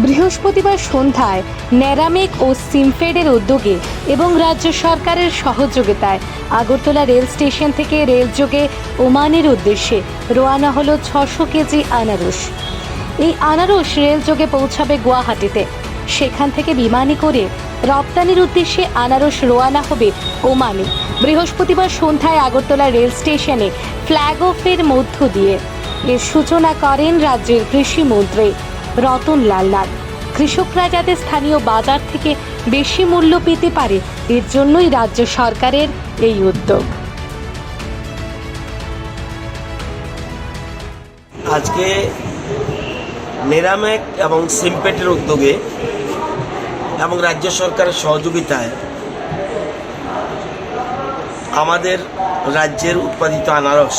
বৃহস্পতিবার সন্ধ্যায় ন্যারামেক ও সিমফেডের উদ্যোগে এবং রাজ্য সরকারের সহযোগিতায় আগরতলা রেল স্টেশন থেকে রেলযোগে ওমানের উদ্দেশ্যে রওনা হলো 600 কেজি আনারস। এই আনারস রেলযোগে পৌঁছাবে গুয়াহাটিতে। সেখান থেকে বিমানে করে রপ্তানির উদ্দেশ্যে আনারস রওনা হবে ওমানে। বৃহস্পতিবার সন্ধ্যায় আগরতলা রেল স্টেশনে ফ্ল্যাগ অফের মধ্য দিয়ে এর সূচনা করেন রাজ্যের কৃষিমন্ত্রী রতনলাল নাথ। কৃষকরা যাতে স্থানীয় বাজার থেকে বেশি মূল্য পেতে পারে, এর জন্যই রাজ্য সরকারের এই উদ্যোগ। আজকে নেরামেক এবং সিমপেটের উদ্যোগে এবং রাজ্য সরকারের সহযোগিতায় আমাদের রাজ্যের উৎপাদিত আনারস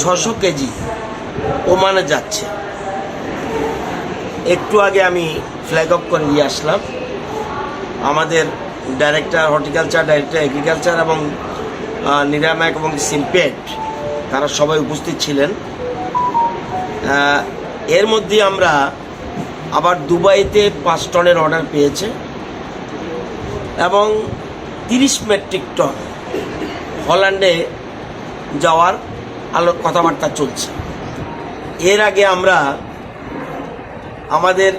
600 কেজি ওমানে যাচ্ছে। একটু আগে আমি ফ্ল্যাগ অফ করে দিয়ে আসলাম। আমাদের ডাইরেক্টর হর্টিকালচার, ডাইরেক্টর এগ্রিকালচার এবং নিরামেক এবং সিমপেট তারা সবাই উপস্থিত ছিলেন। এর মধ্যে আমরা আবার দুবাইতে 5 টনের অর্ডার পেয়েছে এবং 30 মেট্রিক টন হল্যান্ডে যাওয়ার কথাবার্তা চলছে। এর আগে আমরা আমাদের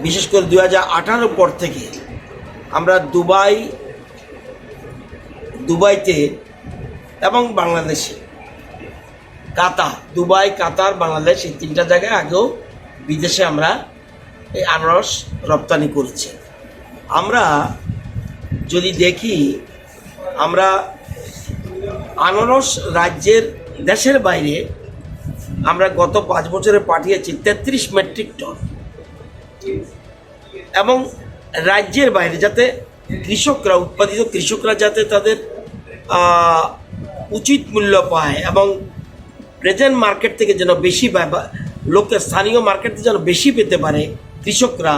বিশেষ করে 2018 পর থেকে আমরা দুবাইতে এবং বাংলাদেশে দুবাই, কাতার, বাংলাদেশ এই 3টা জায়গায় আগেও বিদেশে আমরা এই আনারস রপ্তানি করেছি। আমরা যদি দেখি, আমরা আনারস রাজ্যের দেশের বাইরে আমরা গত 5 বছরে পাঠিয়েছি 33 মেট্রিক টন, এবং রাজ্যের বাইরে যাতে উৎপাদিত কৃষকরা যাতে তাদের উচিত মূল্য পায় এবং প্রেজেন্ট মার্কেট থেকে যেন বেশি স্থানীয় মার্কেট থেকে যেন বেশি পেতে পারে কৃষকরা,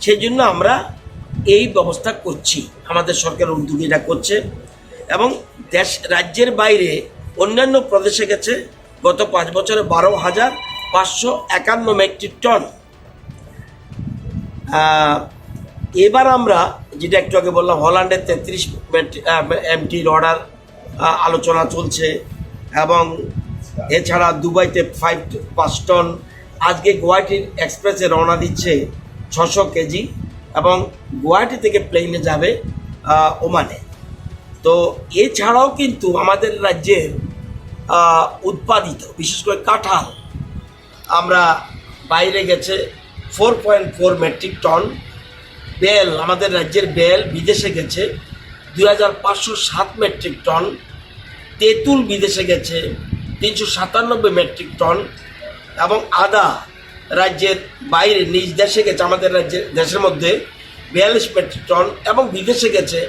সেই জন্য আমরা এই ব্যবস্থা করছি। আমাদের সরকারের উদ্যোগে এটা করছে এবং রাজ্যের বাইরে অন্যান্য প্রদেশে গেছে গত 5 বছরে 12,551 মেট্রিক টন। এবার আমরা যেটা একটু আগে বললাম, হল্যান্ডের 33 এমটির অর্ডার আলোচনা চলছে এবং এছাড়া দুবাইতে 5 টন। আজকে গুয়াহাটির এক্সপ্রেসে রওনা দিচ্ছে 600 কেজি এবং গুয়াহাটি থেকে প্লেনে যাবে ওমানে। তো এছাড়াও কিন্তু আমাদের রাজ্যের উৎপাদিত বিশেষ করে কাঁঠাল আমরা বাইরে গেছে 4.4 মেট্রিক টন। বেল, আমাদের রাজ্যের বেল বিদেশে গেছে 2507 মেট্রিক টন। তেঁতুল বিদেশে গেছে 397 মেট্রিক টন এবং আদা রাজ্যের বাইরে নিজ দেশে গেছে আমাদের দেশের মধ্যে 42 মেট্রিক টন এবং বিদেশে গেছে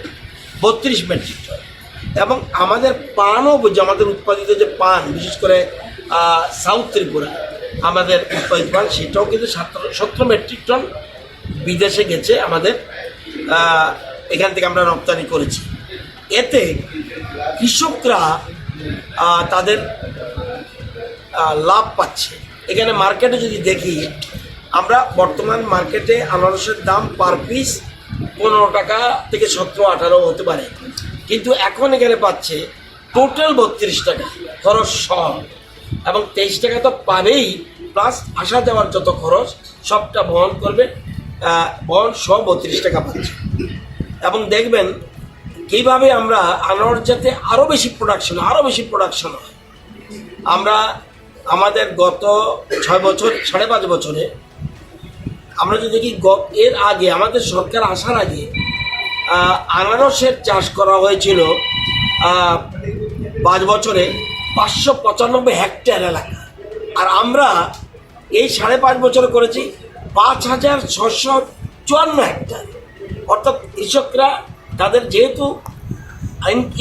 32 মেট্রিক টন। এবং আমাদের পানও আমাদের উৎপাদিত যে পান, বিশেষ করে সাউথ ত্রিপুরা আমাদের উৎপাদিত পান, সেটাও কিন্তু 17 মেট্রিক টন বিদেশে গেছে। আমাদের এখান থেকে আমরা রপ্তানি করেছি। এতে কৃষকরা তাদের লাভ পাচ্ছে। এখানে মার্কেটে যদি দেখি, আমরা বর্তমান মার্কেটে আনারসের দাম পার পিস 15 টাকা থেকে 17-18 হতে পারে, কিন্তু এখন এখানে পাচ্ছে টোটাল 32 টাকা খরচ সহ, এবং 23 টাকা তো পাবেই, প্লাস আসা যাওয়ার যত খরচ সবটা বহন করবে, বহন সহ 32 টাকা পাচ্ছে। এবং দেখবেন কীভাবে আমরা আনারস যাতে আরও বেশি প্রোডাকশন হয়। আমরা আমাদের গত 6 বছর 5.5 বছরে আমরা যদি দেখি, এর আগে আমাদের সরকার আসার আগে আনারসের চাষ করা হয়েছিল 5 বছরে 595 হেক্টর এলাকা, আর আমরা এই 5.5 বছরে করেছি 5,654 হেক্টর। অর্থাৎ কৃষকরা তাদের যেহেতু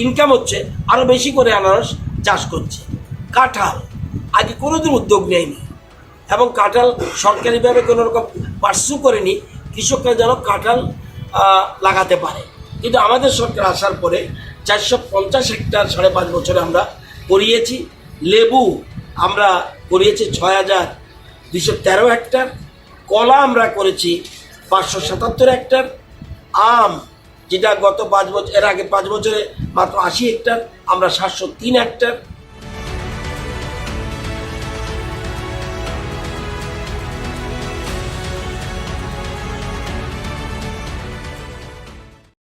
ইনকাম হচ্ছে, আরও বেশি করে আনারস চাষ করছে। কাঁঠাল আগে কোনোদিন উদ্যোগ নেয়নি এবং কাঁঠাল সরকারিভাবে কোনো রকম পার্সু করেনি কৃষকরা যেন কাঁঠাল লাগাতে পারে, কিন্তু আমাদের সরকার আসার পরে 450 হেক্টর 5.5 বছরে আমরা করিয়েছি। লেবু আমরা করিয়েছি 6,000 213 হেক্টর, কলা আমরা করেছি 577 হেক্টর, আম যেটা গত 5 বছর এর আগে 5 বছরে মাত্র 80 হেক্টর, আমরা 703 হেক্টর,